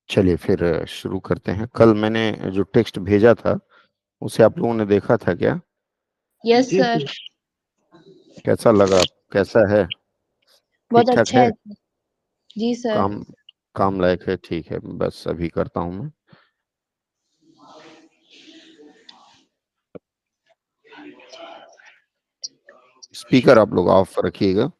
चलिए फिर शुरू करते हैं। कल मैंने जो टेक्स्ट भेजा था उसे आप लोगों ने देखा था क्या? Yes sir. कैसा लगा? कैसा है? ठीक बहुत ठाक अच्छा है? है। जी सर। काम काम लायक है? ठीक है, बस अभी करता हूँ मैं। स्पीकर आप लोग ऑफ रखिएगा।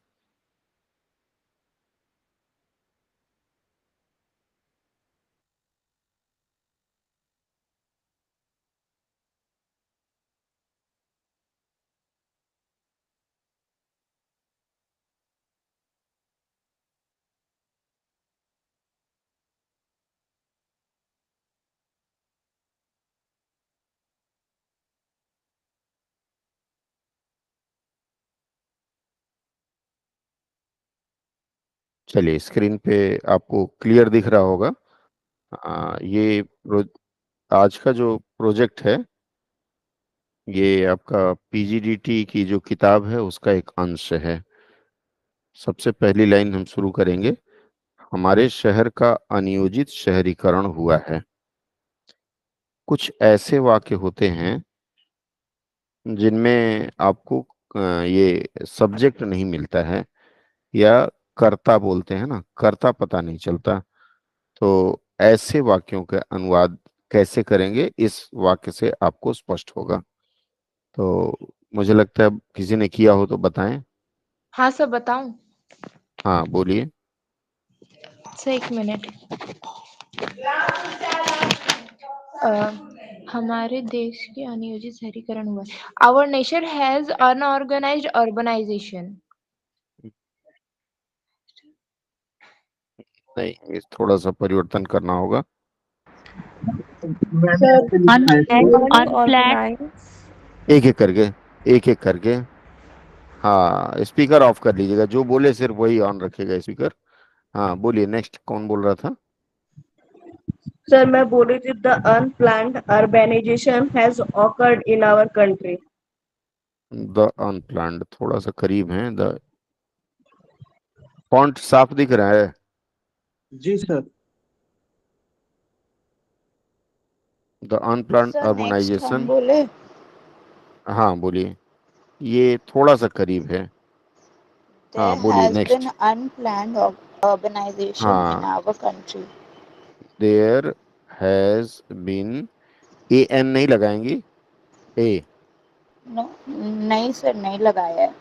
चलिए, स्क्रीन पे आपको क्लियर दिख रहा होगा। ये आज का जो प्रोजेक्ट है, ये आपका पीजीडीटी की जो किताब है उसका एक अंश है। सबसे पहली लाइन हम शुरू करेंगे। हमारे शहर का अनियोजित शहरीकरण हुआ है। कुछ ऐसे वाक्य होते हैं जिनमें आपको ये सब्जेक्ट नहीं मिलता है, या कर्ता बोलते हैं ना, कर्ता पता नहीं चलता। तो ऐसे वाक्यों के अनुवाद कैसे करेंगे, इस वाक्य से आपको स्पष्ट होगा। तो मुझे लगता है अब किसी ने किया हो तो बताएं। हाँ सर, बताऊं? हाँ, बोलिए। सर एक मिनट। हमारे देश के अनियोजित शहरीकरण हुआ है। Our nation has unorganized urbanization. नहीं, इस थोड़ा सा परिवर्तन करना होगा। and unplanned Unorganized एक एक करके, एक एक करके। हाँ, स्पीकर ऑफ कर लीजिएगा, जो बोले सिर्फ वही ऑन रखिएगा स्पीकर। हाँ, बोलिए। नेक्स्ट कौन बोल रहा था? सर, मैं बोल रही थी the unplanned urbanization has occurred in our country. The unplanned थोड़ा सा करीब है। द फॉन्ट साफ दिख रहा है? जी sir. The unplanned sir next हम अर्बनाइजेशन। बोले हाँ, बोलिए। ये थोड़ा सा करीब है। हाँ, there बोलिए has been next. unplanned urbanization in हाँ, our country. There has been. A N नहीं लगाएंगी? ए No, नहीं सर, नहीं लगाया है।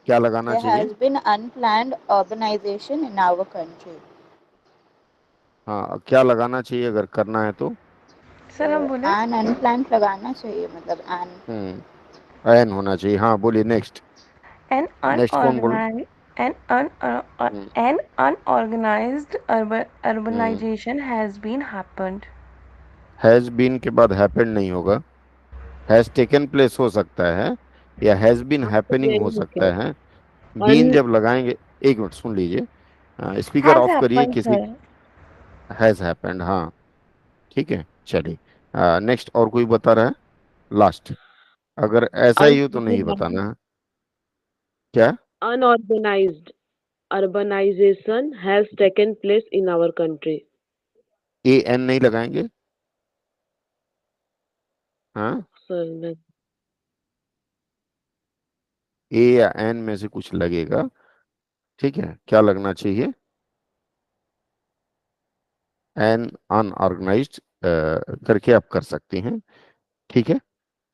क्या लगाना There चाहिए? has been unplanned urbanization in our country. हाँ, क्या लगाना चाहिए अगर करना है तो? सर हम बोले an unplanned लगाना चाहिए, मतलब an। एन होना चाहिए। हाँ, बोलिए नेक्स्ट। an नेक्स्ट कौन बोल? unorganized an un हम्म an unorganized हम्म urbanization has been happened. Has been के बाद हैपेंड नहीं होगा। हैज टेकन प्लेस हो सकता है, या हैज बीन हैपनिंग हो सकता है। बीन अन जब लगाएंगे, एक मिनट सुन लीजिए, स्पीकर Has ऑफ करिए happened किसी। sir. हैज हैपेंड, हाँ। ठीक है, चलिए। नेक्स्ट और कोई बता रहा है? लास्ट। अगर ऐसा ही हो तो नहीं बताना है। क्या? unorganized urbanization has taken place in our country. A N नहीं लगाएंगे? हाँ, सर, ए या एन में से कुछ लगेगा। ठीक है, क्या लगना चाहिए? एन अनऑर्गेनाइज्ड करके आप कर सकती हैं। ठीक है,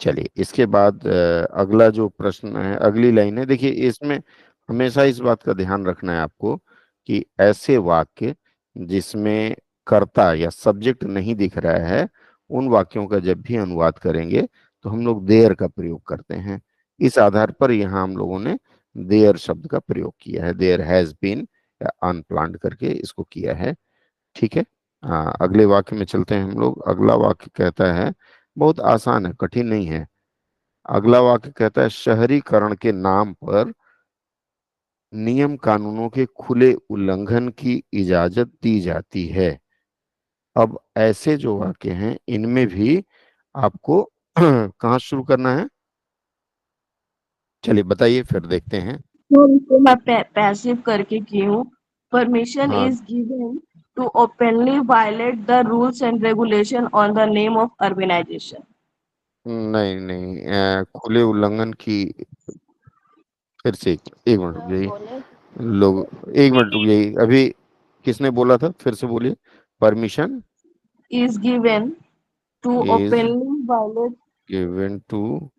चलिए इसके बाद अगला जो प्रश्न है, अगली लाइन है। देखिए, इसमें हमेशा इस बात का ध्यान रखना है आपको कि ऐसे वाक्य जिसमें कर्ता या सब्जेक्ट नहीं दिख रहा है, उन वाक्यों का जब भी अनुवाद करेंगे तो हम लोग देयर का प्रयोग करते हैं। इस आधार पर यहाँ हम लोगों ने देयर शब्द का प्रयोग किया है। देयर हैज बीन या अनप्लान्ड करके इसको किया है। ठीक है। अगले वाक्य में चलते हैं हम लोग। अगला वाक्य कहता है, बहुत आसान है, कठिन नहीं है। अगला वाक्य कहता है, शहरीकरण के नाम पर नियम कानूनों के खुले उल्लंघन की इजाजत दी जाती है। अब ऐसे जो वाक्य हैं इनमें भी आपको कहाँ शुरू करना है? चलिए बताइए, फिर देखते हैं। तो इसको मैं पैसिव करके की हूँ। परमिशन हाँ, is given to openly violate the rules and regulation on the name of urbanization. नहीं नहीं, खुले उल्लंघन की। फिर से एक मिनट रुक सर जाइए। बोले लोग, एक मिनट रुक जाइए। अभी किसने बोला था? फिर से बोलिए। Permission Is given to is openly given to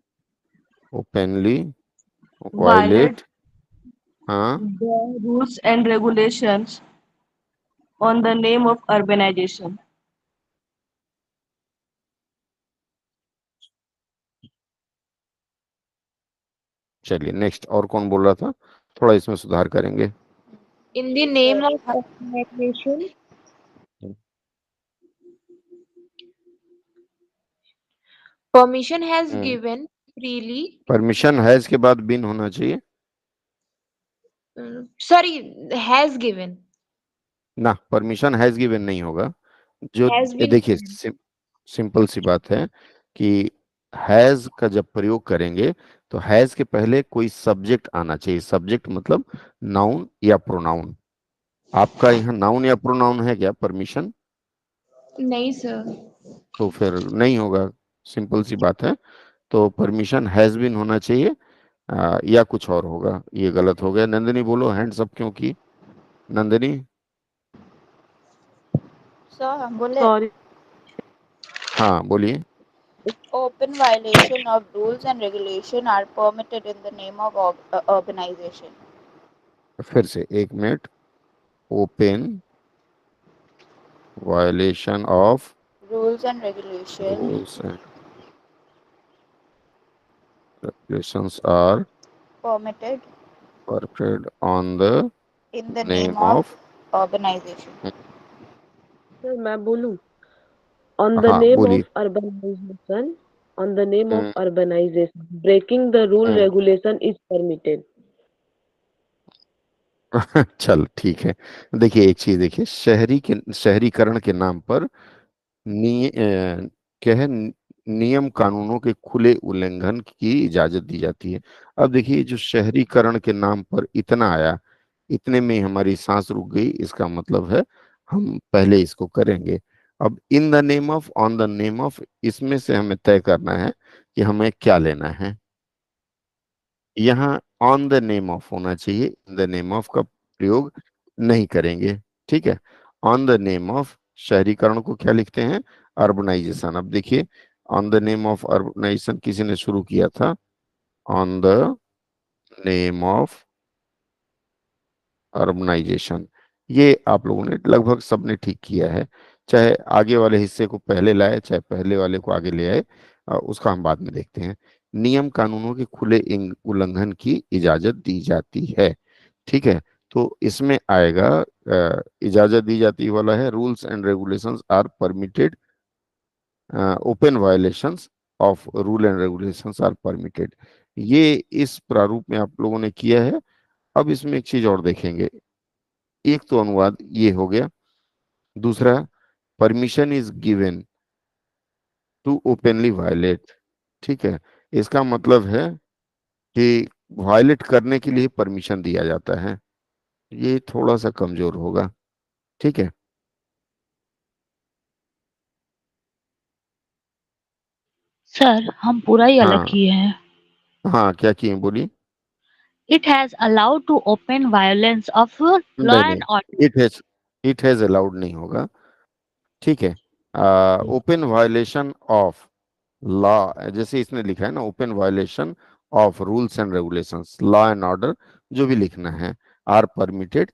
openly violate violate. हाँ, the rules and regulations on the name of urbanization. चलिए नेक्स्ट। और कौन बोल रहा था? थोड़ा इसमें सुधार करेंगे। In the जी name sir of organization, permission has given freely. Permission has के बाद बिन होना चाहिए Sorry, has given. ना। परमिशन हैज गिवन नहीं होगा। जो Has been देखिए given. सिंपल सी बात है कि हैज का जब प्रयोग करेंगे तो हैज के पहले कोई सब्जेक्ट आना चाहिए। सब्जेक्ट मतलब नाउन या प्रोनाउन। आपका यहाँ नाउन या प्रोनाउन है क्या? परमिशन नहीं सर। तो फिर नहीं होगा। सिंपल सी बात है। तो परमिशन हैज बीन होना चाहिए, या कुछ और होगा। ये गलत हो गया। नंदिनी बोलो, हैंड्स अप क्यों की? नंदिनी। सर हम बोले Sorry. हाँ बोलिए। open violation of rules and regulation are permitted in the name of urbanization. फिर से एक minute. Open violation of Rules and regulation rules and regulations are permitted perpetrated on the in the name name of of। urbanization. Sir, मैं बोलूं? On the हाँ name बोलिए। of urbanization, on the name of hmm, urbanization, breaking the rule hmm. regulation is permitted. चल ठीक है। देखिए एक चीज देखिए, शहरीकरण के नाम पर क्या है, नियम कानूनों के खुले उल्लंघन की इजाजत दी जाती है। अब देखिए जो शहरीकरण के नाम पर इतना आया, इतने में ही हमारी सांस रुक गई। इसका मतलब है हम पहले इसको करेंगे। अब इन the name of, on the name of, इसमें से हमें तय करना है कि हमें क्या लेना है। यहाँ ऑन द नेम ऑफ होना चाहिए, इन द नेम ऑफ का प्रयोग नहीं करेंगे। ठीक है। ऑन द नेम ऑफ शहरीकरण को क्या लिखते हैं? अर्बनाइजेशन। अब देखिए, on the name of urbanization किसी ने शुरू किया था। On the name of urbanization, ये आप लोगों ने लगभग सबने ठीक किया है। चाहे आगे वाले हिस्से को पहले लाए, चाहे पहले वाले को आगे ले आए, उसका हम बाद में देखते हैं। नियम कानूनों के खुले उल्लंघन की इजाजत दी जाती है। ठीक है। तो इसमें आएगा, इजाजत दी जाती वाला है, rules and regulations are permitted, open violations of rule and regulations are permitted. ये इस प्रारूप में आप लोगों ने किया है। अब इसमें एक चीज और देखेंगे। एक तो अनुवाद ये हो गया, दूसरा permission is given to openly violate. ठीक है। इसका मतलब है कि वायलेट करने के लिए परमिशन दिया जाता है। ये थोड़ा सा कमजोर होगा। ठीक है। सर हम पूरा ही अलग हाँ किए हैं. हाँ, क्या किए बोलिए। It has allowed to open violence of law नहीं and नहीं, order. इट हैज अलाउड नहीं होगा। ठीक है। ओपन वायलेशन ऑफ लॉ, जैसे इसने लिखा है ना, open violation of rules and regulations, law and order, जो भी लिखना है, are permitted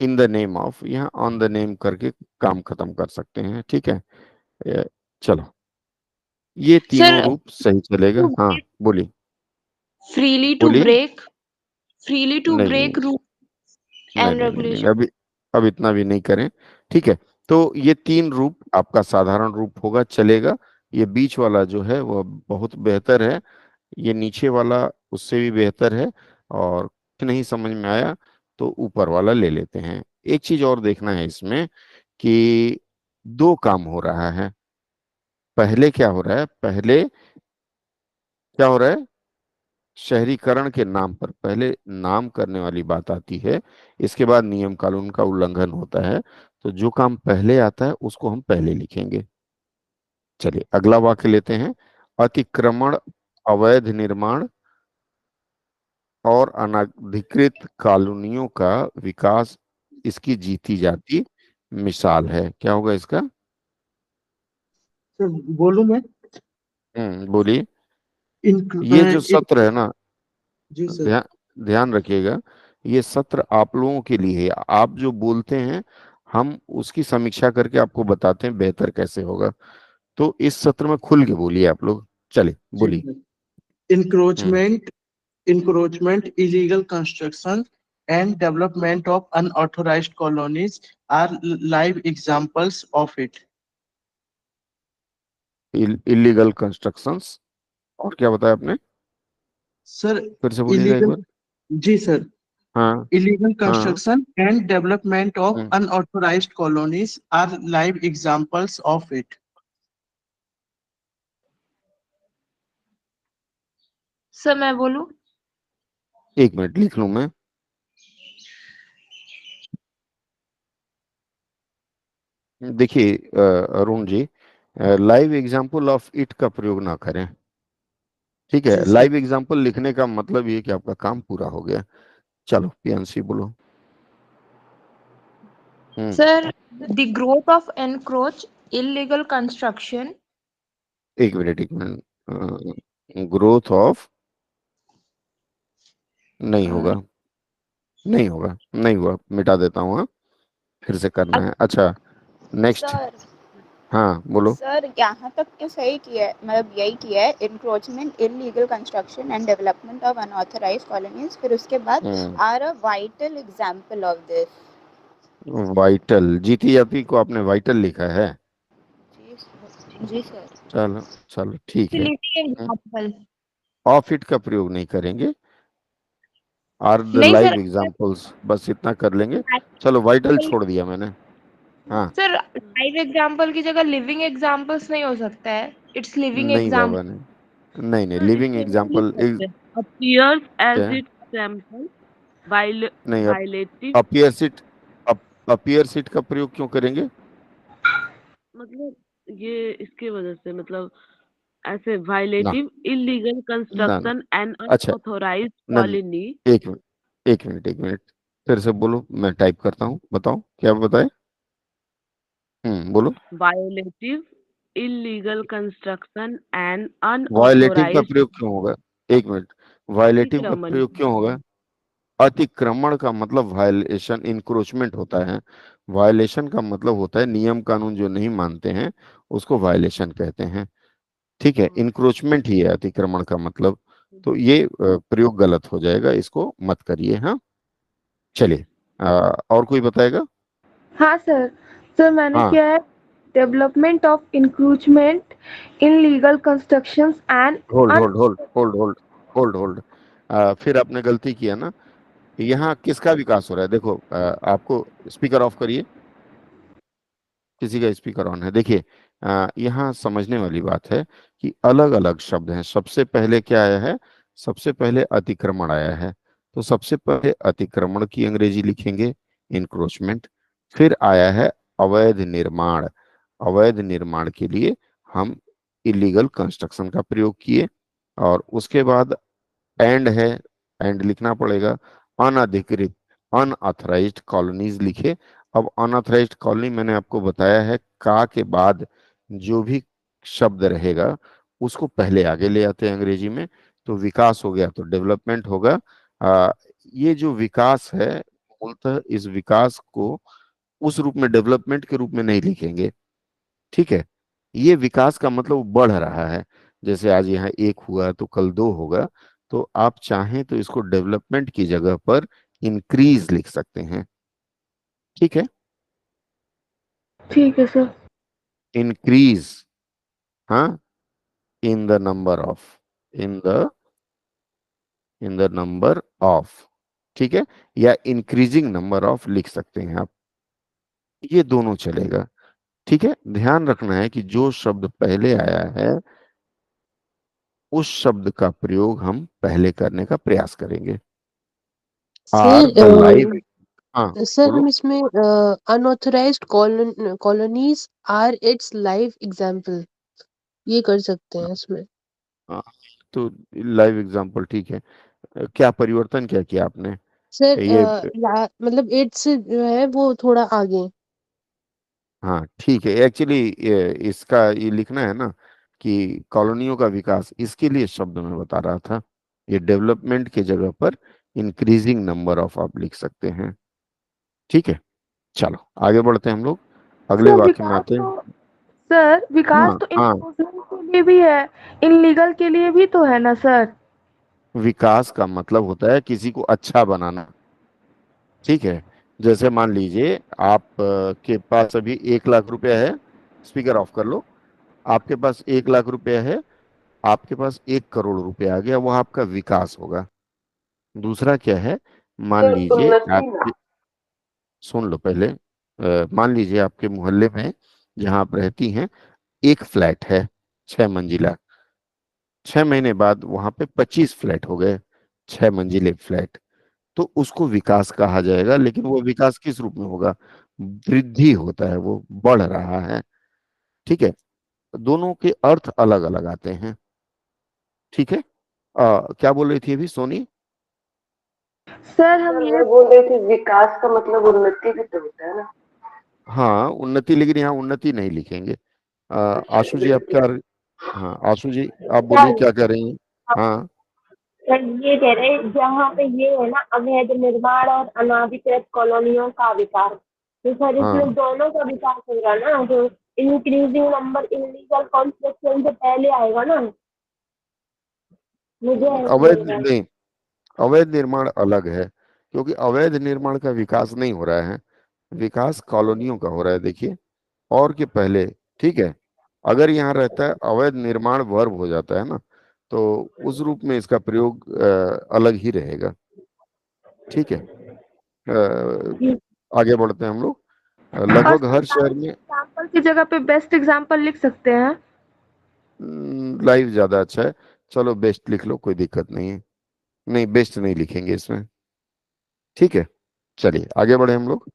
in the name of. यहाँ ऑन द नेम करके काम खत्म कर सकते हैं। ठीक है। चलो, ये तीनों सर, रूप सही चलेगा। हाँ बोलिए। freely to बोलिए। break, freely to नहीं break rule नहीं and नहीं नहीं नहीं, regulation. अभी अब इतना भी नहीं करें। ठीक है। तो ये तीन रूप आपका साधारण रूप होगा, चलेगा। ये बीच वाला जो है वो बहुत बेहतर है। ये नीचे वाला उससे भी बेहतर है। और कुछ नहीं समझ में आया तो ऊपर वाला ले लेते हैं। एक चीज और देखना है इसमें कि दो काम हो रहा है। पहले क्या हो रहा है? पहले क्या हो रहा है? शहरीकरण के नाम पर पहले नाम करने वाली बात आती है, इसके बाद नियम कानून का उल्लंघन होता है। तो जो काम पहले आता है उसको हम पहले लिखेंगे। चलिए अगला वाक्य लेते हैं। अतिक्रमण, अवैध निर्माण और अनधिकृत कॉलोनियों का विकास इसकी जीती जाती मिसाल है। क्या होगा इसका? सर बोलूं मैं? बोलिए। इन ये जो सत्र है ना, जी सर। ध्यान ध्यान रखिएगा, ये सत्र आप लोगों के लिए है। आप जो बोलते हैं हम उसकी समीक्षा करके आपको बताते हैं बेहतर कैसे होगा। तो इस सत्र में खुल के बोलिए आप लोग। चलिए जी बोलिए। Sir. Encroachment, illegal construction, and development of unauthorized colonies are live examples of it. Illegal constructions, और क्या बताया आपने? सर फिर से बोलिएगा एक illegal, बार। जी सर, हाँ। illegal हाँ। construction and development of hmm, unauthorized colonies are live examples of it. Sir मैं बोलूं? एक मिनट लिख लूं मैं। देखिए Arun ji, live example of it का प्रयोग ना करें। ठीक है, जी सर। लाइव एग्जाम्पल लिखने का मतलब ये कि आपका काम पूरा हो गया। चलो पियांशी बोलो। Hmm sir, the growth of encroach, illegal construction. एक मिनट एक मिनट। ग्रोथ ऑफ, नहीं होगा, नहीं होगा, नहीं हुआ, मिटा देता हूँ। हाँ, फिर से करना है। अच्छा नेक्स्ट। सर हाँ बोलो। सर यहाँ तक तो सही किया है, मतलब यही किया है, encroachment, illegal construction and development of unauthorized colonies, फिर उसके बाद are a vital example of this. Vital, जीती जाती को आपने वाइटल लिखा है। जी सर। चलो चलो ठीक है। Living example. ऑफ इट का प्रयोग नहीं करेंगे। आर द नहीं सर। लाइव एग्जाम्पल्स, बस इतना कर लेंगे। चलो वाइटल छोड़ दिया मैंने। हाँ। सर, लाइव एग्जाम्पल की जगह लिविंग एग्जाम्पल्स नहीं हो सकता है? इट्स लिविंग नहीं बाबा एग्जाम्पल। नहीं, नहीं नहीं, सर लिविंग इसके लिए लिख एग्जाम्पल सकते हैं appears as क्या है? its sample नहीं, अब violative, appear seat, appear seat का प्रयोग क्यों करेंगे? मतलब ये इसके वजह से, मतलब ऐसे ना violative illegal ना ना। construction and अच्छा unauthorized ना, colony, एक मिनट एक मिनट एक मिनट, फिर से बोलो, मैं टाइप करता हूँ। बताओ क्या बताए। बोलो। violative illegal construction and violative का unauthorized प्रयोग क्यों होगा? एक मिनट, वायलेटिव का अतिक्रमण। प्रयोग क्यों होगा? अतिक्रमण का मतलब वायलेशन, इंक्रोचमेंट होता है। वायलेशन का मतलब होता है नियम कानून जो नहीं मानते हैं उसको वायलेशन कहते हैं। ठीक है, इंक्रोचमेंट ही है अतिक्रमण का मतलब। तो ये प्रयोग गलत हो जाएगा, इसको मत करिए। हाँ चलिए, और कोई बताएगा? हाँ सर। सर मैंने हाँ। किया है development of encroachment in legal constructions and hold hold hold hold hold hold hold. फिर आपने गलती किया ना। यहाँ किसका विकास हो रहा है? देखो आपको स्पीकर ऑफ करिए। किसी का स्पीकर ऑन है? देखिए यहाँ समझने वाली बात है कि अलग अलग शब्द हैं। सबसे पहले क्या आया है? सबसे पहले अतिक्रमण आया है। तो सबसे पहले अतिक्रमण की अंग्रेजी लिखेंगे इंक्रोचमेंट। फिर आया है अवैध निर्माण। अवैध निर्माण के लिए हम इलीगल कंस्ट्रक्शन का प्रयोग किए। और उसके बाद एंड है, एंड लिखना पड़ेगा। अनधिकृत, अनऑथराइज्ड कॉलोनीज लिखे। अब अनऑथराइज्ड कॉलोनी मैंने आपको बताया है, का के बाद जो भी शब्द रहेगा उसको पहले आगे ले आते हैं अंग्रेजी में। तो विकास हो गया तो डेवलपमेंट होगा। ये जो विकास है, मूलतः इस विकास को उस रूप में डेवलपमेंट के रूप में नहीं लिखेंगे। ठीक है, ये विकास का मतलब बढ़ रहा है। जैसे आज यहाँ एक हुआ तो कल दो होगा। तो आप चाहें तो इसको डेवलपमेंट की जगह पर इंक्रीज लिख सकते हैं। ठीक है, ठीक है सर। इंक्रीज। हाँ, in the number of, in the in the number of. ठीक है, या इंक्रीजिंग नंबर ऑफ लिख सकते हैं आप। ये दोनों चलेगा। ठीक है, ध्यान रखना है कि जो शब्द पहले आया है उस शब्द का प्रयोग हम पहले करने का प्रयास करेंगे। आर सर द लाइव, हाँ सर बोलो। हम इसमें unauthorized colonies are its live example ये कर सकते हैं इसमें। हाँ, तो लाइव एग्जांपल ठीक है। क्या परिवर्तन क्या किया आपने? सर ये मतलब इट्स जो है वो थोड़ा आगे। हाँ ठीक है, एक्चुअली इसका ये लिखना है ना कि कॉलोनियों का विकास, इसके लिए शब्द मैं बता रहा था। ये डेवलपमेंट के जगह पर इंक्रीजिंग नंबर ऑफ आप लिख सकते हैं। ठीक है, चलो आगे बढ़ते हैं हम लोग, अगले सर वाक्य में विकास आते हैं। तो सर विकास हाँ तो हाँ, इंक्लूजन के लिए भी है, इनलीगल के लिए भी तो है ना सर। विकास का मतलब होता है किसी को अच्छा बनाना। ठीक है, जैसे मान लीजिए आप के पास अभी 1 लाख रुपया है, स्पीकर ऑफ कर लो। आपके पास 1 लाख रुपया है, आपके पास 1 करोड़ रुपया आ गया, वो आपका विकास होगा। दूसरा क्या है, मान सर लीजिए उन्नति ना। आपके, सुन लो पहले, मान लीजिए आपके मोहल्ले में जहां आप रहती हैं एक फ्लैट है 6 मंजिला, 6 महीने बाद वहां पे 25 फ्लैट हो गए, 6 मंजिले फ्लैट। तो उसको विकास कहा जाएगा, लेकिन वो विकास किस रूप में होगा? वृद्धि होता है, वो बढ़ रहा है। ठीक है, दोनों के अर्थ अलग अलग आते हैं। ठीक है, क्या बोल रही थी अभी सोनी? सर हम सर ये मैं बोल रही थी विकास का मतलब उन्नति भी तो होता है ना। हाँ उन्नति, लेकिन यहाँ उन्नति नहीं लिखेंगे। आशु जी आप क्या, हाँ आशु जी आप बोलिए क्या कह रही हैं? हाँ सर ये कह रहे हैं जहाँ पे ये है ना अवैध निर्माण और अनाधिकृत कॉलोनियों का विकास, तो सर इसमें हाँ, दोनों का विकास होगा ना, तो इंक्रीजिंग नंबर इलीगल कंस्ट्रक्शन से पहले आएगा ना, मुझे ऐसा अवैध लग रहा है। नहीं, अवैध निर्माण अलग है, क्योंकि अवैध निर्माण का विकास नहीं हो रहा है, विकास कॉलोनियों का हो रहा है। देखिए, और के पहले, ठीक है, अगर यहाँ रहता है अवैध निर्माण वर्ब हो जाता है ना, तो उस रूप में इसका प्रयोग अलग ही रहेगा। ठीक है, आगे बढ़ते हैं हम लोग। और लगभग हर शहर सर में एग्जाम्पल की जगह पे बेस्ट एग्जाम्पल लिख सकते हैं। लाइव ज्यादा अच्छा है, चलो बेस्ट लिख लो, कोई दिक्कत नहीं है। नहीं, बेस्ट नहीं लिखेंगे इसमें। ठीक है, चलिए आगे बढ़े हम लोग,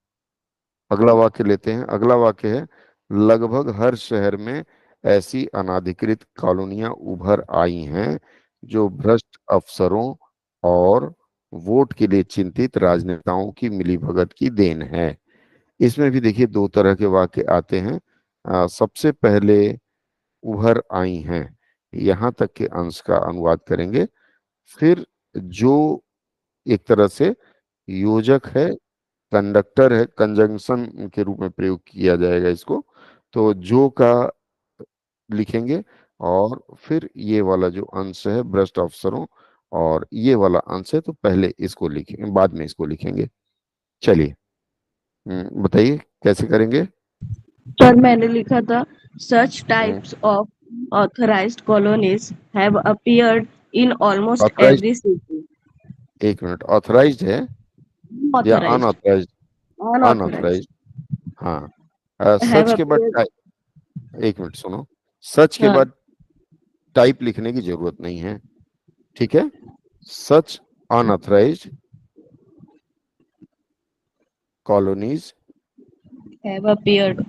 अगला वाक्य लेते हैं। अगला वाक्य है, लगभग हर शहर में ऐसी अनाधिकृत कॉलोनियां उभर आई हैं जो भ्रष्ट अफसरों और वोट के लिए चिंतित राजनेताओं की मिलीभगत की देन है। इसमें भी देखिए दो तरह के वाक्य आते हैं। सबसे पहले उभर आई हैं, यहाँ तक के अंश का अनुवाद करेंगे। फिर जो एक तरह से योजक है, कंडक्टर है, कंजंक्शन के रूप में प्रयोग किया जाएगा इसको, तो जो का लिखेंगे, और फिर ये वाला जो अंश है भ्रष्ट अफसरों, और ये वाला अंश है, तो पहले इसको लिखेंगे बाद में इसको लिखेंगे। चलिए, बताइए कैसे करेंगे? सर मैंने लिखा था such hmm, types of authorized colonies have appeared in almost authorize, every city. एक मिनट, ऑथराइज्ड है या ऑथराइज्ड, अनऑथराइज्ड? अनऑथराइज्ड अनऑथराइज्ड, हाँ। हैव सच के बाद अपीयर्ड। एक मिनट सुनो, सच के हाँ, बाद टाइप लिखने की जरूरत नहीं है। ठीक है, such unauthorized colonies have appeared.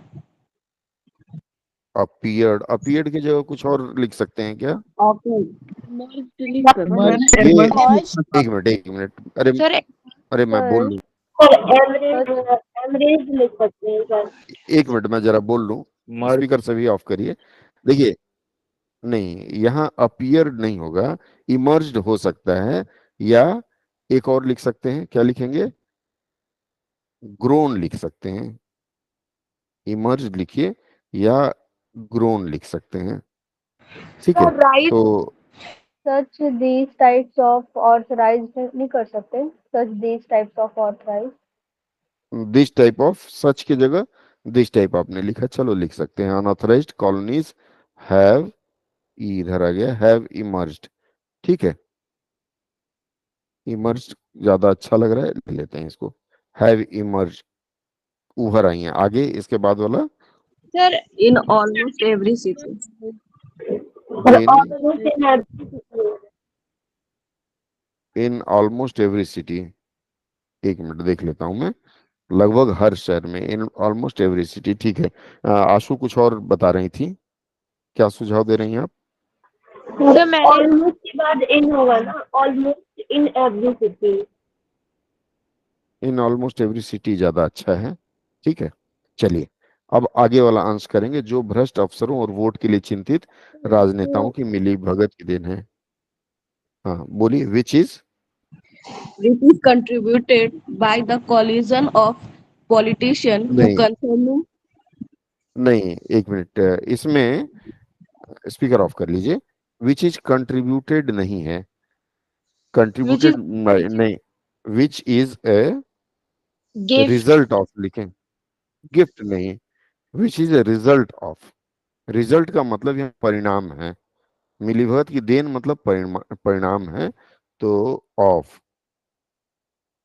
Appeared, appeared की जगह कुछ और लिख सकते हैं क्या? मर्ज लिख सकते हैं। Emerge, ये emerge लिख Emerged, सकता एक मिनट, एक मिनट, अरे सर अरे मैं बोल एग्जाम्पल लूं, सर एवरेज, एवरेज लिख सकते हैं सर। एक मिनट मैं जरा बोल लूं, स्पीकर सभी ऑफ करिए। देखिए, नहीं यहाँ अपीयर्ड नहीं होगा, इमर्ज्ड हो सकता है, या एक और लिख सकते हैं, क्या लिखेंगे? ग्रोन लिख सकते हैं। इमर्ज लिखिए, या ग्रोन लिख सकते हैं। ठीक है, सर राइट तो such these types of authorized नहीं कर सकते, such these types of authorized. This type of, such की जगह दिस टाइप आपने लिखा, चलो लिख सकते हैं। अनऑथराइज्ड कॉलोनीज हैव, इधर आ गया, हैव इमर्ज्ड। ठीक है, इमर्ज्ड ज्यादा अच्छा लग रहा है, ले लेते हैं इसको, हैव इमर्ज, उभर आई हैं। आगे इसके बाद वाला, sir in almost every city. और in almost in every city. In almost every city, एक मिनट देख लेता हूं मैं, लगभग हर शहर में, इन ऑलमोस्ट एवरी सिटी, ठीक है। आशु कुछ और बता रही थी, क्या सुझाव दे रही हैं आप? सर मैंने ऑलमोस्ट के बाद इन होगा ना, almost in every city. In almost every city ज्यादा अच्छा है, ठीक है। चलिए अब आगे वाला अंश करेंगे, जो भ्रष्ट अफसरों और वोट के लिए चिंतित राजनेताओं की मिली भगत की देन है। हाँ बोलिए, which is. This is contributed by the collision of politicians who नहीं concerning नहीं, एक मिनट, इसमें स्पीकर ऑफ कर लीजिए। विच इज कंट्रीब्यूटेड नहीं है, which is कंट्रीब्यूटेड नहीं, which is a gift result of लिखें, गिफ्ट नहीं, which is a result of. Result का मतलब यहाँ परिणाम है, मिलीभगत की देन मतलब परिणाम है, तो ऑफ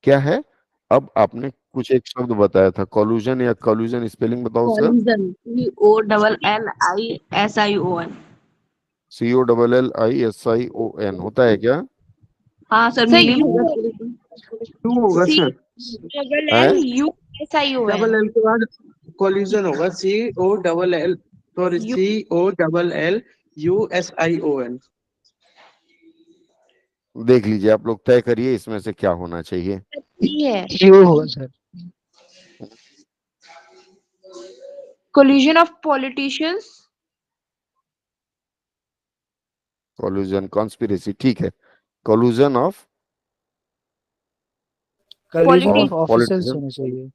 क्या है। अब आपने कुछ एक शब्द बताया था, कॉल्यूजन या कॉल्यूजन, स्पेलिंग बताओ सर। collision, COLLISION। COLLISION होता है क्या? हाँ सर, सर मिली यू भगत के लिए। टू होगा सी सर, डबल है L U S I O double N L के बाद कॉल्यूजन होगा, COLL, सॉरी यू COLLUSION। देख लीजिए, आप लोग तय करिए इसमें से क्या होना चाहिए। है यू होगा sir. collision of politicians collusion conspiracy, ठीक है। Collusion of collusion of officials politician, होना चाहिए,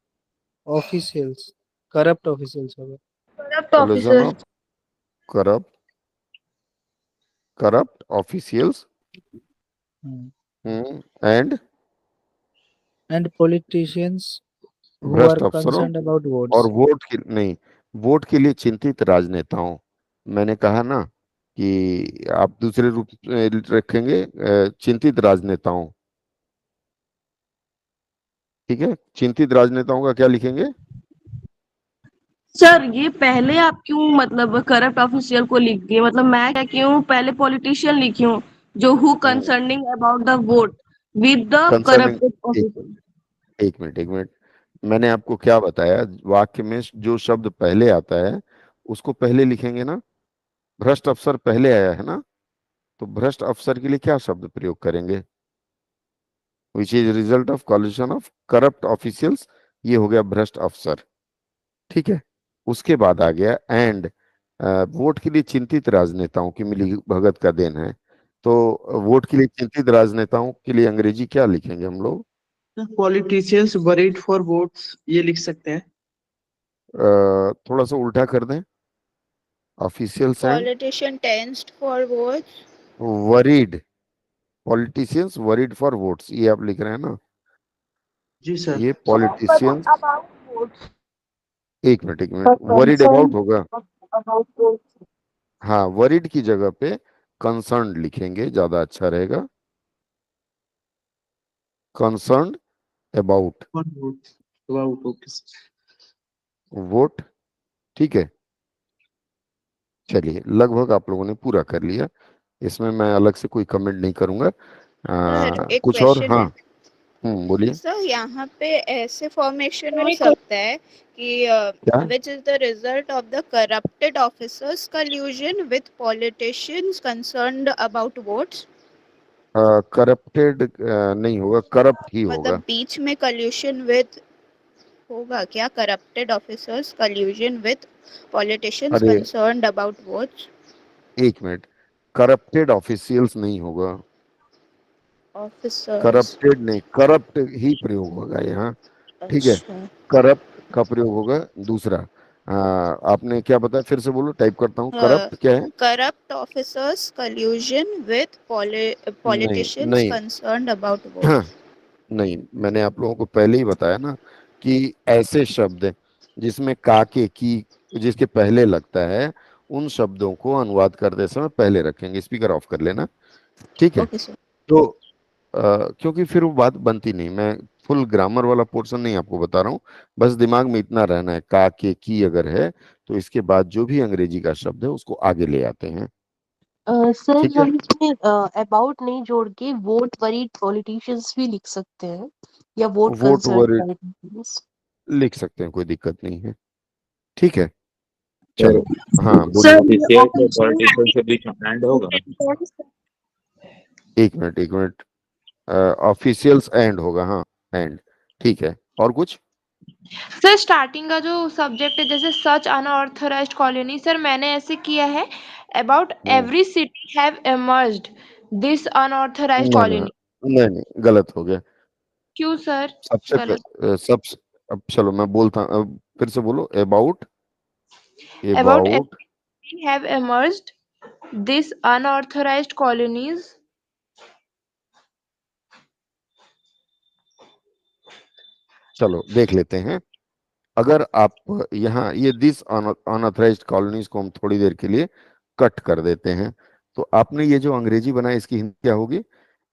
ऑफिशियल्स, करप्ट ऑफिशियल्स होगा। corrupt collusion officers of corrupt corrupt officials and and politicians who are भ्रष्ट अफसरों कंसर्न्ड अबाउट और वोट्स। वोट के नहीं, वोट के लिए चिंतित राजनेताओं। मैंने कहा ना कि आप दूसरे रूप में रखेंगे, चिंतित राजनेताओं, ठीक है। चिंतित राजनेताओं का क्या लिखेंगे? सर ये पहले आप क्यों मतलब करप्ट ऑफिशियल को लिख दिए, मतलब मैं क्या क्यों पहले पॉलिटिशियन लिखी हूँ, जो who concerning about the vote with the concerning, corrupted एक ऑफिशियल। एक मिनट एक मिनट, मैंने आपको क्या बताया, वाक्य में जो शब्द पहले आता है उसको पहले लिखेंगे ना। भ्रष्ट अफसर पहले आया है ना, तो भ्रष्ट अफसर के लिए क्या शब्द प्रयोग करेंगे? Which is result of collision of corrupt officials, ये हो गया भ्रष्ट अफसर, ठीक है। उसके बाद आ गया एंड, वोट के लिए चिंतित राजनेताओं की मिली भगत का देन है, तो वोट के लिए चिंतित राजनेताओं के लिए अंग्रेजी क्या लिखेंगे हम लोग? पॉलिटिशियंस वरीड फॉर वोट्स, ये लिख सकते हैं। थोड़ा सा उल्टा कर दें, officials and Politician tensed for votes. Worried, politicians worried for votes, ये आप लिख रहे हैं ना, जी सर। ये पॉलिटिशियंस, अबाउट वोट्स, एक मिनट, वरीड अबाउट होगा। About votes. हाँ, वरीड की जगह पे कंसर्न लिखेंगे, ज्यादा अच्छा रहेगा, concern about for votes, about, okay. Vote, ठीक है। चलिए लगभग आप लोगों ने पूरा कर लिया, इसमें मैं अलग से कोई कमेंट नहीं करूंगा। सर एक कुछ और? क्वेश्चन हाँ, है बोलिए। सर, यहाँ पे ऐसे फॉर्मेशन हो मैंने सकता है कि क्या? Which is the result of the corrupted officers कल्यूजन with politicians concerned about votes. Corrupted नहीं होगा, करप्ट ही मतलब होगा। बीच में कल्यूशन विद होगा क्या, करप्टेड ऑफिसर्स कल्यूजन विद पॉलिटिशियंस अरे कंसर्न्ड अबाउट वोट्स। एक मिनट, करप्टेड ऑफिशियल्स नहीं होगा, ऑफिसर्स, करप्टेड नहीं, करप्ट ही प्रयोग होगा यहाँ, ठीक है। अच्छा। करप्ट का प्रयोग होगा दूसरा। आपने क्या बताया, फिर से बोलो, टाइप करता हूँ, करप्ट क्या है? करप्ट ऑफिसर्स कल्यूजन विद नहीं पॉलिटिशियंस नहीं कंसर्न्ड अबाउट वोट्स। नहीं, मैंने आप लोगों को पहले ही बताया ना कि ऐसे शब्द जिसमें का के की जिसके पहले लगता है, उन शब्दों को अनुवाद करते समय पहले रखेंगे। स्पीकर ऑफ कर लेना, ठीक है। Okay sir. तो क्योंकि फिर वो बात बनती नहीं, मैं फुल ग्रामर वाला पोर्शन नहीं आपको बता रहा हूँ, बस दिमाग में इतना रहना है, का के की अगर है तो इसके बाद जो भी अंग्रेजी का शब्द है उसको आगे ले आते हैं, सर ठीक है, हम इसमें अबाउट नहीं जोड़ के वोट वरीड पॉलिटिशियंस भी लिख सकते हैं या vote vote concern worried politicians. लिख सकते हैं, कोई दिक्कत नहीं है। ठीक है, चलो। हाँ सर बोलिए। ये ऑफिशियल से ऑफिशियल पॉलिटिशियन के बीच में एंड होगा। एक मिनट, एक मिनट। ऑफिशियल्स एंड होगा, हाँ, एंड। ठीक है, और कुछ? सर स्टार्टिंग का जो सब्जेक्ट है जैसे सच अनऑथराइज्ड कॉलोनी, सर मैंने ऐसे किया है अबाउट हम्म, every city have emerged this unauthorized ना ना, कॉलोनी। नहीं नहीं, गलत हो गया। क्यों सर सबसे गलत? सबसे, अब चलो मैं बोलता, अब फिर से बोलो। About, about about. Every have emerged this unauthorized colonies. चलो देख लेते हैं। अगर आप यहाँ ये दिस अनऑथराइज्ड कॉलोनीज को हम थोड़ी देर के लिए कट कर देते हैं, तो आपने ये जो अंग्रेजी बनाई इसकी हिंदी क्या होगी?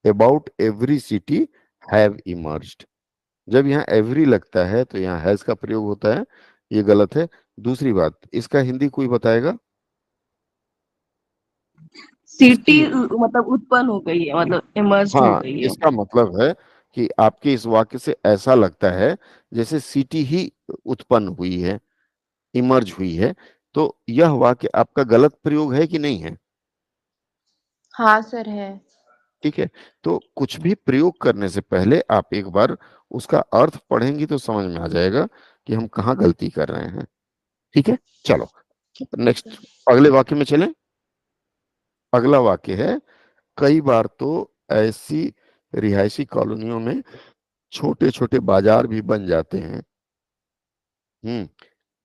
About every city have emerged. जब यहाँ एवरी लगता है तो यहाँ हैज का प्रयोग होता है, ये गलत है। दूसरी बात, इसका हिंदी कोई बताएगा? इसकी सिटी मतलब उत्पन्न हो गई है, मतलब इमर्ज हो हाँ, गई है। इसका मतलब है कि आपके इस वाक्य से ऐसा लगता है जैसे सिटी ही उत्पन्न हुई है, इमर्ज हुई है। तो यह वाक्य आपका गलत प्रयोग है कि नहीं है? हाँ सर है। ठीक है, तो कुछ भी प्रयोग करने से पहले आप एक बार उसका अर्थ पढ़ेंगी तो समझ में आ जाएगा कि हम कहाँ गलती कर रहे हैं। ठीक है, चलो नेक्स्ट, अगले वाक्य में चलें। अगला वाक्य है, कई बार तो ऐसी रिहायशी कॉलोनियों में छोटे छोटे बाजार भी बन जाते हैं। हम्म,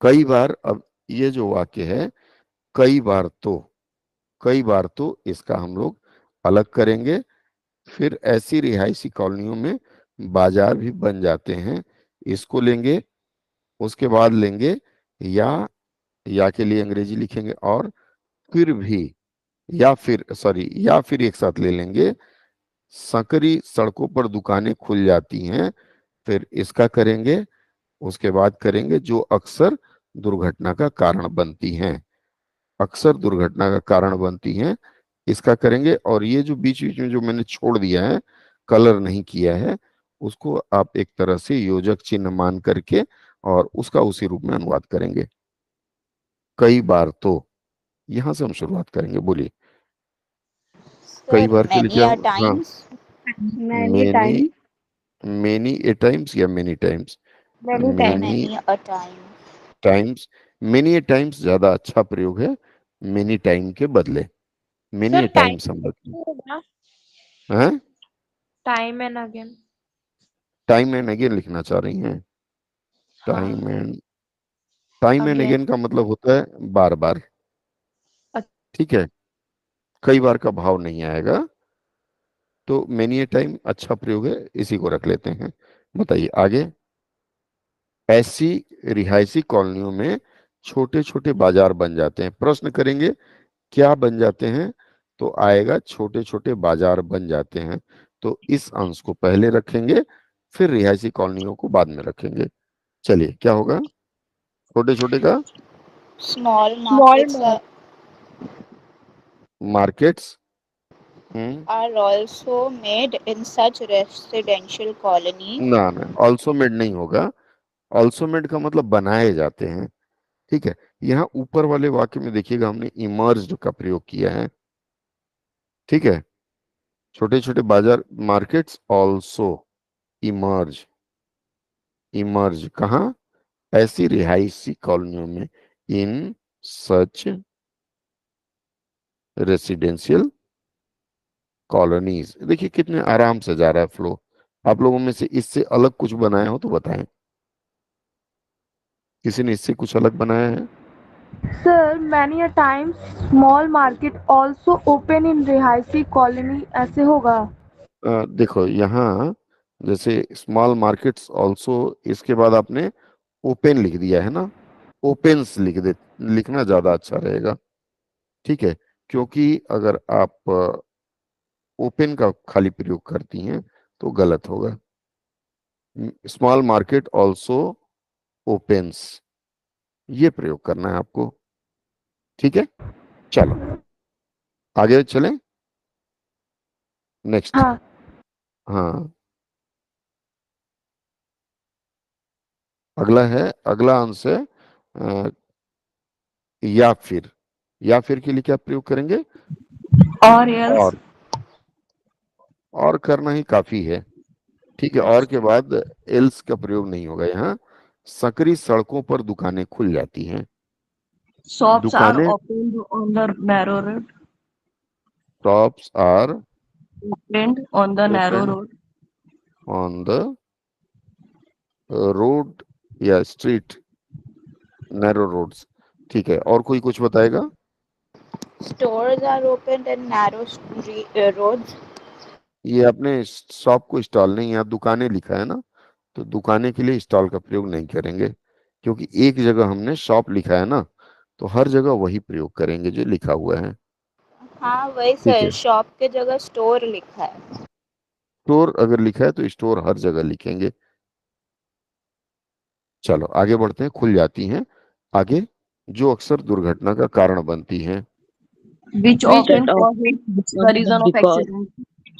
कई बार। अब ये जो वाक्य है, कई बार तो, कई बार तो इसका हम लोग अलग करेंगे। फिर ऐसी रिहायशी कॉलोनियों में बाजार भी बन जाते हैं, इसको लेंगे। उसके बाद लेंगे या के लिए अंग्रेजी लिखेंगे और फिर भी, या फिर सॉरी, या फिर एक साथ ले लेंगे। संकरी सड़कों पर दुकानें खुल जाती हैं, फिर इसका करेंगे। उसके बाद करेंगे जो अक्सर दुर्घटना का कारण बनती हैं, अक्सर दुर्घटना का कारण बनती हैं, इसका करेंगे। और ये जो बीच बीच में जो मैंने छोड़ दिया है, कलर नहीं किया है, उसको आप एक तरह से योजक चिन्ह मान करके और उसका उसी रूप में अनुवाद करेंगे। कई बार तो, यहां से हम शुरुआत करेंगे, बोलिए। कई सर बार के लिए मैनी क्या अ होगा? हाँ, times. Many many, times. Many a times या many times? Many times. Many many a time. Times. Many a times ज्यादा अच्छा प्रयोग है मेनी टाइम के बदले। Many sir a time times हम रखें। होगा, हैं? Time and again. Time and again लिखना चाह रही हैं? हाँ time and, time and again. Again का मतलब होता है बार बार। ठीक है, कई बार का भाव नहीं आएगा, तो मेनी ए टाइम अच्छा प्रयोग है, इसी को रख लेते हैं। बताइए आगे। ऐसी रिहायशी कॉलोनियों में छोटे छोटे बाजार बन जाते हैं। प्रश्न करेंगे क्या बन जाते हैं, तो आएगा छोटे छोटे बाजार बन जाते हैं। तो इस अंश को पहले रखेंगे, फिर रिहायशी कॉलोनियों को बाद में रखेंगे। चलिए, क्या होगा? छोटे छोटे का small Small markets market. Markets. are also made in such residential colonies. ना ना, ऑल्सो मेड नहीं होगा। ऑल्सो मेड का मतलब बनाए जाते हैं। ठीक है, यहाँ ऊपर वाले वाक्य में देखिएगा हमने इमर्ज्ड का प्रयोग किया है। ठीक है, छोटे छोटे बाजार, मार्केट्स ऑल्सो इमर्ज, इमर्ज कहाँ? ऐसी रिहायशी कॉलोनियों में, इन सच रेसिडेंशियल कॉलोनीज। देखिए कितने आराम से जा रहा है फ्लो। आप लोगों में से इससे अलग कुछ बनाया हो तो बताएं। किसी ने इससे कुछ अलग बनाया है? Sir many a times small market also open in रिहायशी कॉलोनी, ऐसे होगा। देखो यहाँ, जैसे स्मॉल मार्केट्स ऑल्सो, इसके बाद आपने ओपन लिख दिया है ना, ओपेन्स लिख दे, लिखना ज्यादा अच्छा रहेगा। ठीक है, क्योंकि अगर आप ओपन का खाली प्रयोग करती हैं तो गलत होगा। स्मॉल मार्केट ऑल्सो ओपेन्स, ये प्रयोग करना है आपको। ठीक है, चलो। आगे चलें, नेक्स्ट। हाँ। हाँ, अगला है, अगला आंसर या फिर के लिए क्या प्रयोग करेंगे? और एल्स। और करना ही काफी है, ठीक है। और के बाद एल्स का प्रयोग नहीं होगा यहाँ। सकरी सड़कों पर दुकानें खुल जाती हैं। शॉप्स आर दुकानें, open on the narrow road. Shops are open on the narrow open road. On the road या स्ट्रीट, नैरो रोड्स, ठीक है। और कोई कुछ बताएगा? Stores are opened in narrow roads. ये आपने शॉप को स्टॉल नहीं, यहाँ दुकानें लिखा है ना, तो दुकानें के लिए स्टॉल का प्रयोग नहीं करेंगे, क्योंकि एक जगह हमने शॉप लिखा है ना, तो हर जगह वही प्रयोग करेंगे जो लिखा हुआ है। हाँ वही ठीक सर, है, शॉप के जगह स्टोर लिखा है। स्टोर अगर लिखा है तो स्टोर हर जगह लिखेंगे। चलो आगे बढ़ते हैं, खुल जाती हैं। आगे, जो अक्सर दुर्घटना का कारण बनती हैं। Which Which often That causes often the becomes reason of because accident.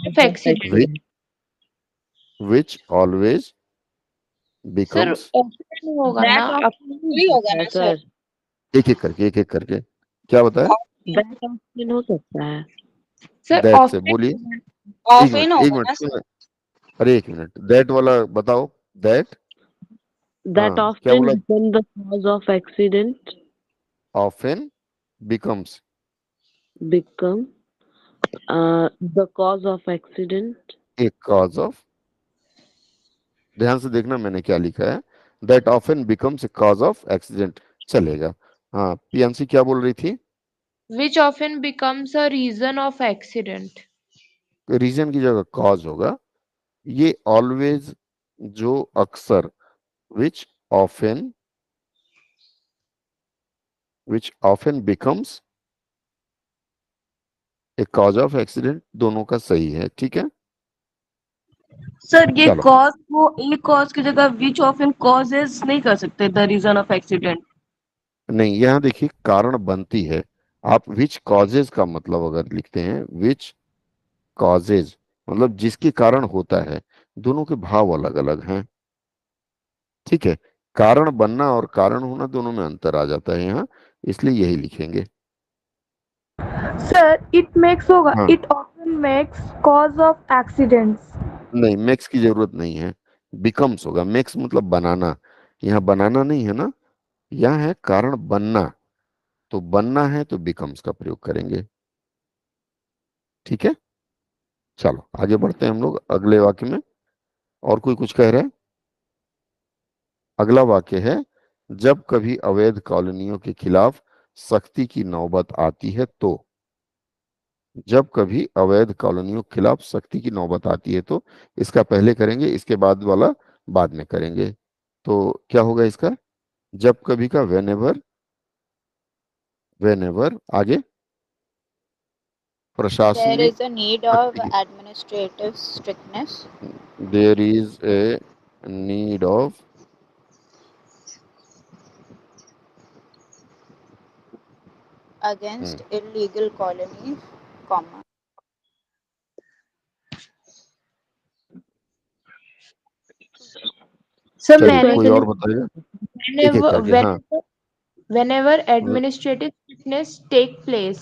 of accident? Which which always sir becomes, option होगा ना that आप? often ही होगा ना सर। एक एक करके क्या बताया? that often हो सकता है। सर दैट से ऑप्शन बोलिए। ऑफन एक होगा मिनट ना सुन, अरे एक मिनट, दैट वाला बताओ। दैट, That हाँ क्या often बोला? become the cause of accident, often becomes, become the cause of accident. A cause of, ध्यान से देखना मैंने क्या लिखा है, that often becomes a cause of accident, चलेगा। हाँ, पियांसी क्या बोल रही थी? Which often becomes a reason of accident? Reason की जगह कॉज होगा। ये ऑलवेज, जो अक्सर, which often, which often becomes a cause of accident, दोनों का सही है, ठीक है। सर ये चलो, कॉज को ए कॉज की जगह विच ऑफन कॉजेज नहीं कर सकते द रीजन ऑफ एक्सीडेंट। नहीं, यहाँ देखिए कारण बनती है। आप विच कॉजेज का मतलब अगर लिखते हैं, विच कॉजेज मतलब जिसके कारण होता है, दोनों के भाव अलग अलग हैं, ठीक है। कारण बनना और कारण होना दोनों में अंतर आ जाता है यहाँ, इसलिए यही लिखेंगे। सर इट मेक्स होगा, हाँ, it often makes cause of accidents. नहीं, मेक्स की जरूरत नहीं है, बिकम्स होगा। मेक्स मतलब बनाना, यहाँ बनाना नहीं है ना, यहाँ है कारण बनना, तो बनना है तो बिकम्स का प्रयोग करेंगे, ठीक है। चलो आगे बढ़ते हैं हम लोग अगले वाक्य में। और कोई कुछ कह रहा है? अगला वाक्य है, जब कभी अवैध कॉलोनियों के खिलाफ सख्ती की नौबत आती है तो, जब कभी अवैध कॉलोनियों के खिलाफ सख्ती की नौबत आती है तो, इसका पहले करेंगे, इसके बाद वाला बाद में करेंगे। तो क्या होगा इसका? जब कभी का वेनेवर, वेनेवर आगे There प्रशासनिक is a need of सख्ती, administrative strictness there is a need of, against illegal colonies, comma. Sir चलिए मैंने कोई और बताएगा? एक एक whenever करके, हाँ। whenever whenever administrative strictness take place,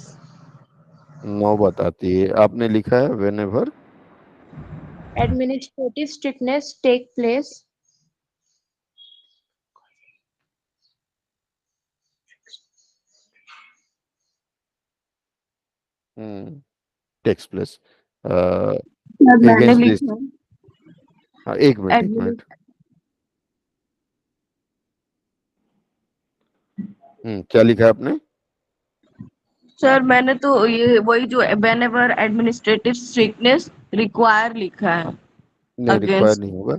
नौबत आती है, आपने लिखा है whenever, administrative strictness take place, takes place sir मैंने अगेंस्ट दिस, लिखा एक मिनट एक है। मिनट, क्या लिखा है आपने? सर मैंने तो ये वही जो whenever administrative strictness require लिखा है नहीं, रिक्वायर अगेंस्ट। नहीं होगा।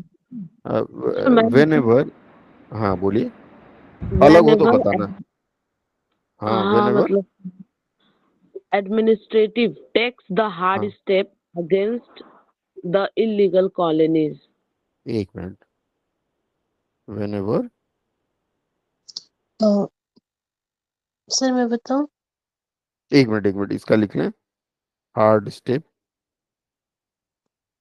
So वेनेवर, हाँ बोलिए, अलग हो तो whenever बताना। हाँ, हाँ वेनेवर, मतलब administrative takes the hard हाँ step against the illegal colonies. एक मिनट, वेनेवर, सर मैं बताऊं? एक मिनट इसका लिख लें। हार्ड स्टेप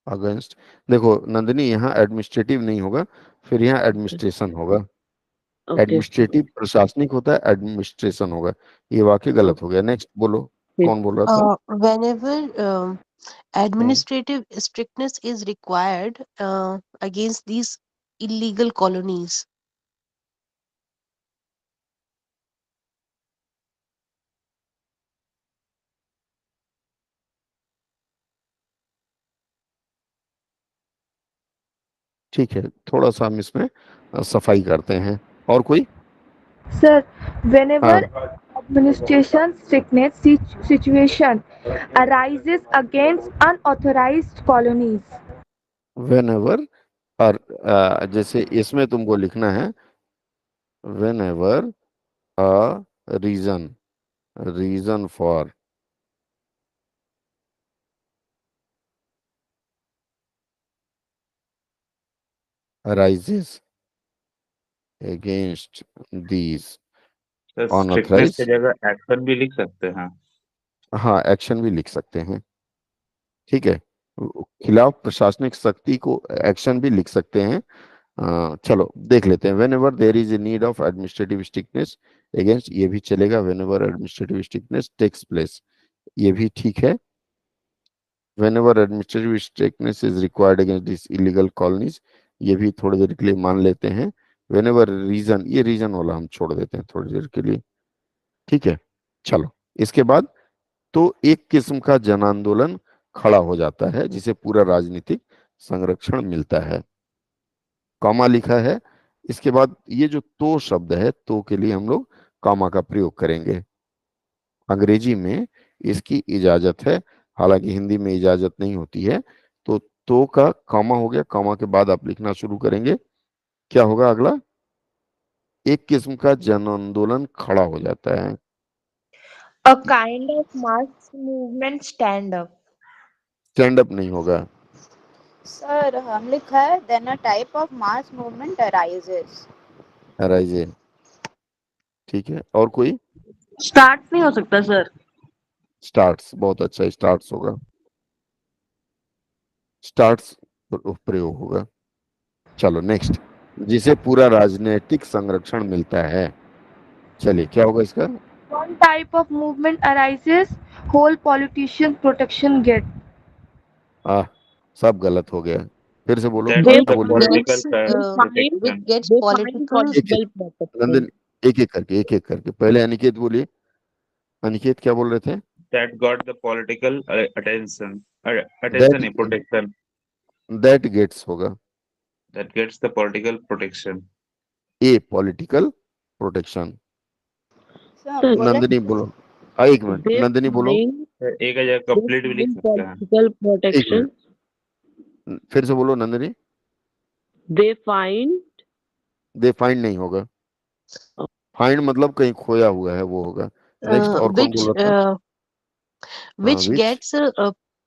अगेंस्ट, देखो नंदिनी यहाँ एडमिनिस्ट्रेटिव नहीं होगा, फिर यहाँ एडमिनिस्ट्रेशन होगा। ओके एडमिनिस्ट्रेटिव प्रशासनिक होता है, एडमिनिस्ट्रेशन होगा। ये वाक्य गलत हो गया। नेक्स्ट बोलो, कौन बोल रहा था? Whenever hmm, administrative strictness is required against these illegal colonies. ठीक है, थोड़ा सा हम इसमें सफाई करते हैं। और कोई? Sir, whenever हाँ, administration strictness situation arises against unauthorized colonies. Whenever, और जैसे इसमें तुमको लिखना है whenever a reason, reason for arises against these तो स्ट्रिक्टनेस की unauthorized, जगह एक्शन भी लिख सकते हैं। हाँ एक्शन भी लिख सकते हैं, ठीक है। खिलाफ प्रशासनिक सख्ती को एक्शन भी लिख सकते हैं। चलो देख लेते हैं। Whenever there is a need of administrative strictness against, ये भी चलेगा। Whenever administrative strictness takes place, ये भी ठीक है। Whenever administrative strictness is required against this illegal colonies, ये भी थोड़ी देर के लिए मान लेते हैं। वेन एवर रीजन, ये रीजन वाला हम छोड़ देते हैं थोड़ी देर के लिए, ठीक है। चलो इसके बाद, तो एक किस्म का जन आंदोलन खड़ा हो जाता है जिसे पूरा राजनीतिक संरक्षण मिलता है, कॉमा लिखा है। इसके बाद ये जो तो शब्द है, तो के लिए हम लोग कॉमा का प्रयोग करेंगे। अंग्रेजी में इसकी इजाजत है, हालांकि हिंदी में इजाजत नहीं होती है। तो का कॉमा हो गया, कॉमा के बाद आप लिखना शुरू करेंगे। क्या होगा अगला? एक किस्म का जन आंदोलन खड़ा हो जाता है। A kind of mass movement stand up. Stand up नहीं होगा। सर हम लिखा है then a type of mass movement arises. Rise, ठीक है। और कोई? स्टार्ट नहीं हो सकता सर। स्टार्ट्स, बहुत अच्छा, स्टार्ट्स होगा, स्टार्ट्स प्रयोग होगा। चलो नेक्स्ट, जिसे पूरा राजनीतिक संरक्षण मिलता है। चलिए क्या होगा इसका? One type of movement arises, whole politician protection get. आ, सब गलत हो गया। फिर से बोलो, दैट क्या द Which बोलिए? Political gets which protection. gets political. एक एक, नंदन, एक एक करके पहले अनिकेत बोलिए। अनिकेत क्या बोल रहे थे? That got the political attention, attention that, नहीं, प्रोटेक्शन। दैट गेट्स होगा, that gets the political protection. A political protection. Sir हम बोले नंदिनी बोलो। एक मिनट, नंदिनी बोलो। एक जगह कंप्लीट भी लिख सकते हैं। एक मिनट, फिर से बोलो Nandini. They find they find नहीं होगा, फाइंड मतलब कहीं खोया हुआ है, वो होगा। नेक्स्ट, और कौन Which बोल रहा था? which which gets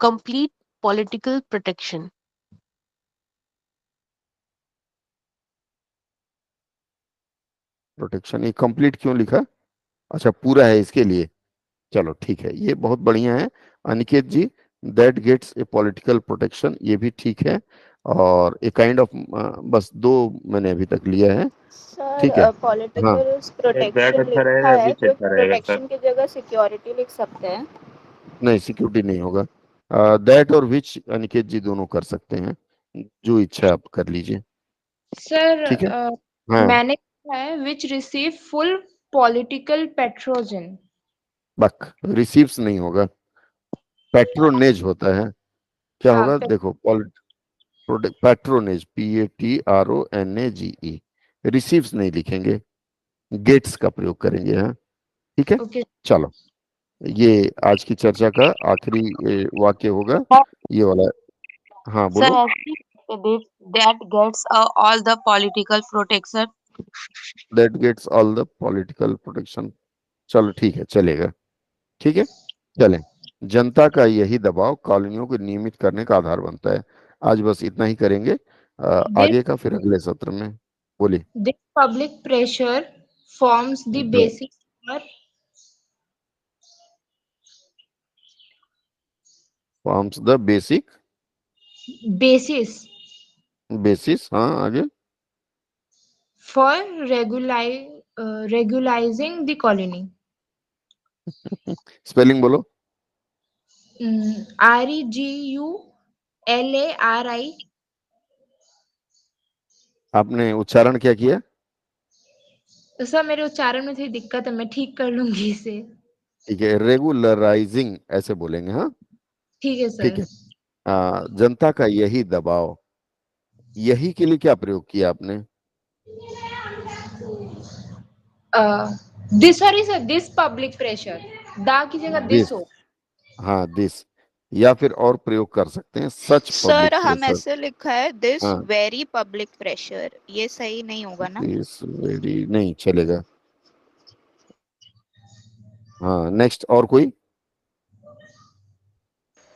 complete political protection. Protection, ये कंप्लीट क्यों लिखा? अच्छा पूरा है इसके लिए। चलो ठीक है, ये बहुत बढ़िया है Aniket ji. That gets a political protection, ये भी ठीक है। और ए काइंड ऑफ, बस दो मैंने अभी तक लिया है, ठीक है। सर हाँ, पॉलिटिकल दैट प्रोटेक्शन अच्छा लिखा रहेगा, है विच तो अच्छा रहेगा सर। प्रोटेक्शन की जगह सिक्योरिटी लिख सकते हैं। नहीं सिक्योरिटी नहीं होगा। दैट और विच अनिकेत जी दोनों कर सकते हैं, जो इच्छा आप कर लीजिए, Sir, ठीक है। हाँ, मैंने लिखा है which receive full political patronage. Buck receives नहीं होगा, पैट्रोनेज होता है। क्या हाँ, होगा देखो, पैट्रोनेज, PATRONAGE, रिसीव्स नहीं लिखेंगे, गेट्स का प्रयोग करेंगे। हाँ ठीक है। okay. चलो, ये आज की चर्चा का आखिरी वाक्य होगा, ये वाला। हाँ sir बोलो। that gets all the political protection. That gets all the political protection, चलो ठीक है, चलेगा, ठीक है। चलें, जनता का यही दबाव कॉलोनियों को नियमित करने का आधार बनता है। आज बस इतना ही करेंगे, This आगे का फिर अगले सत्र में। बोलिए। this public pressure forms the जो basis for forms the basic basis basis, हाँ आगे। for regularizing the colony. Spelling बोलो। Regulari. आपने उच्चारण क्या किया? तो सर मेरे उच्चारण में थोड़ी दिक्कत है, मैं ठीक कर लूंगी इसे। ठीक है, रेगुलराइजिंग ऐसे बोलेंगे, हाँ। ठीक है ठीक सर। है। जनता का यही दबाव, यही के लिए क्या प्रयोग किया आपने? This, sorry sir, this public pressure, दा की जगह दिस दिस, हो। हाँ दिस, या फिर और प्रयोग कर सकते हैं, सच सर पब्लिक हम प्रेशर। ऐसे लिखा है दिस हाँ, वेरी पब्लिक प्रेशर, ये सही नहीं होगा ना? दिस वेरी नहीं चलेगा। हाँ, नेक्स्ट और कोई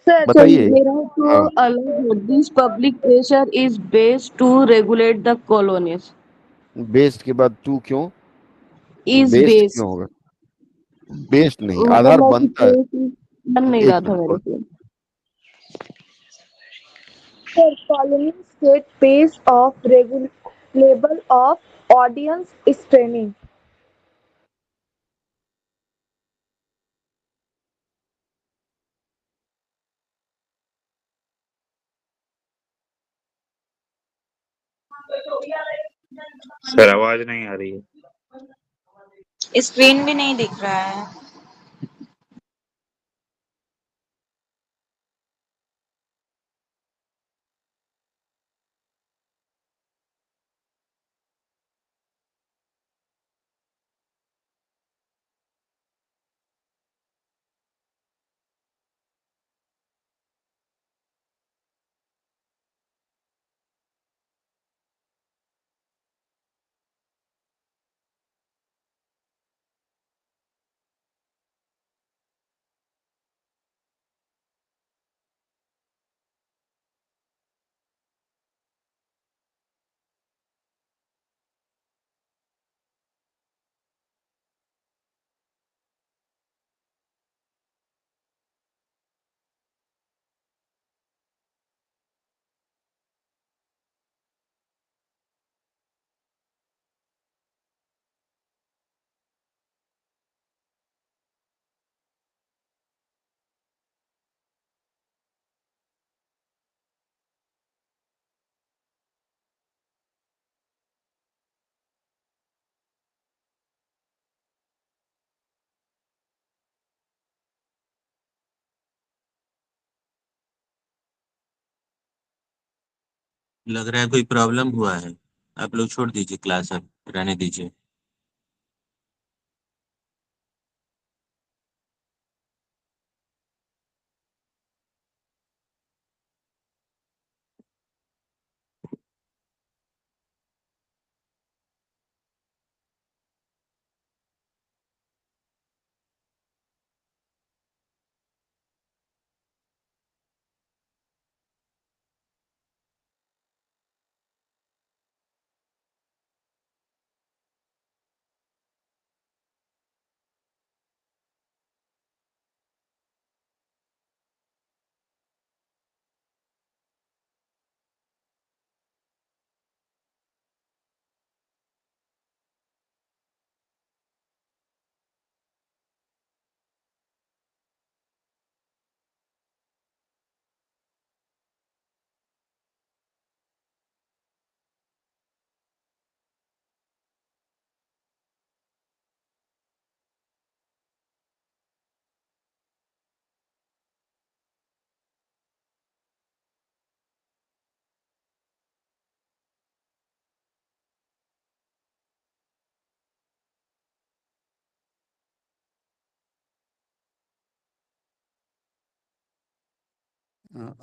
सर बताइए। मेरा तो हाँ, अलग है। This public pressure is based to regulate the colonies. Based के बाद टू क्यों? इज बेस्ड बेस्ड क्यों होगा? बेस्ड नहीं, मतलब आधार मैं बनता है। बन नहीं एक रहा था मिनट मेरे और। से। Sir colony state pace of level of audiences straining. Sir आवाज नहीं आ रही है। स्क्रीन भी नहीं दिख रहा है। लग रहा है कोई प्रॉब्लम हुआ है। आप लोग छोड़ दीजिए क्लास, अब रहने दीजिए।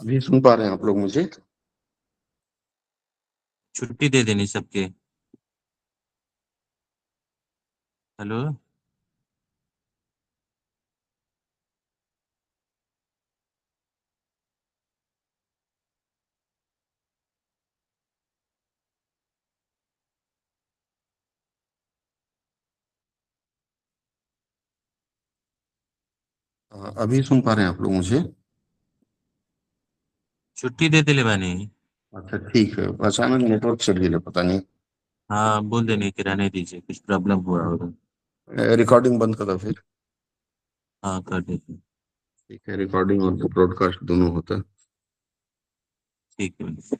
अभी सुन पा रहे हैं आप लोग मुझे? छुट्टी दे देनी सबके। हेलो। अभी सुन पा रहे हैं आप लोग मुझे? छुट्टी दे दिले बानी। अच्छा ठीक है, अचानक नेटवर्क चल गेलं पता नहीं। हाँ बोल देने कि रहने दीजिए, कुछ प्रॉब्लम हुआ होगा। रिकॉर्डिंग बंद करा फिर। हाँ कर देते हैं। ठीक है, रिकॉर्डिंग और ब्रॉडकास्ट दोनों होता है। ठीक है।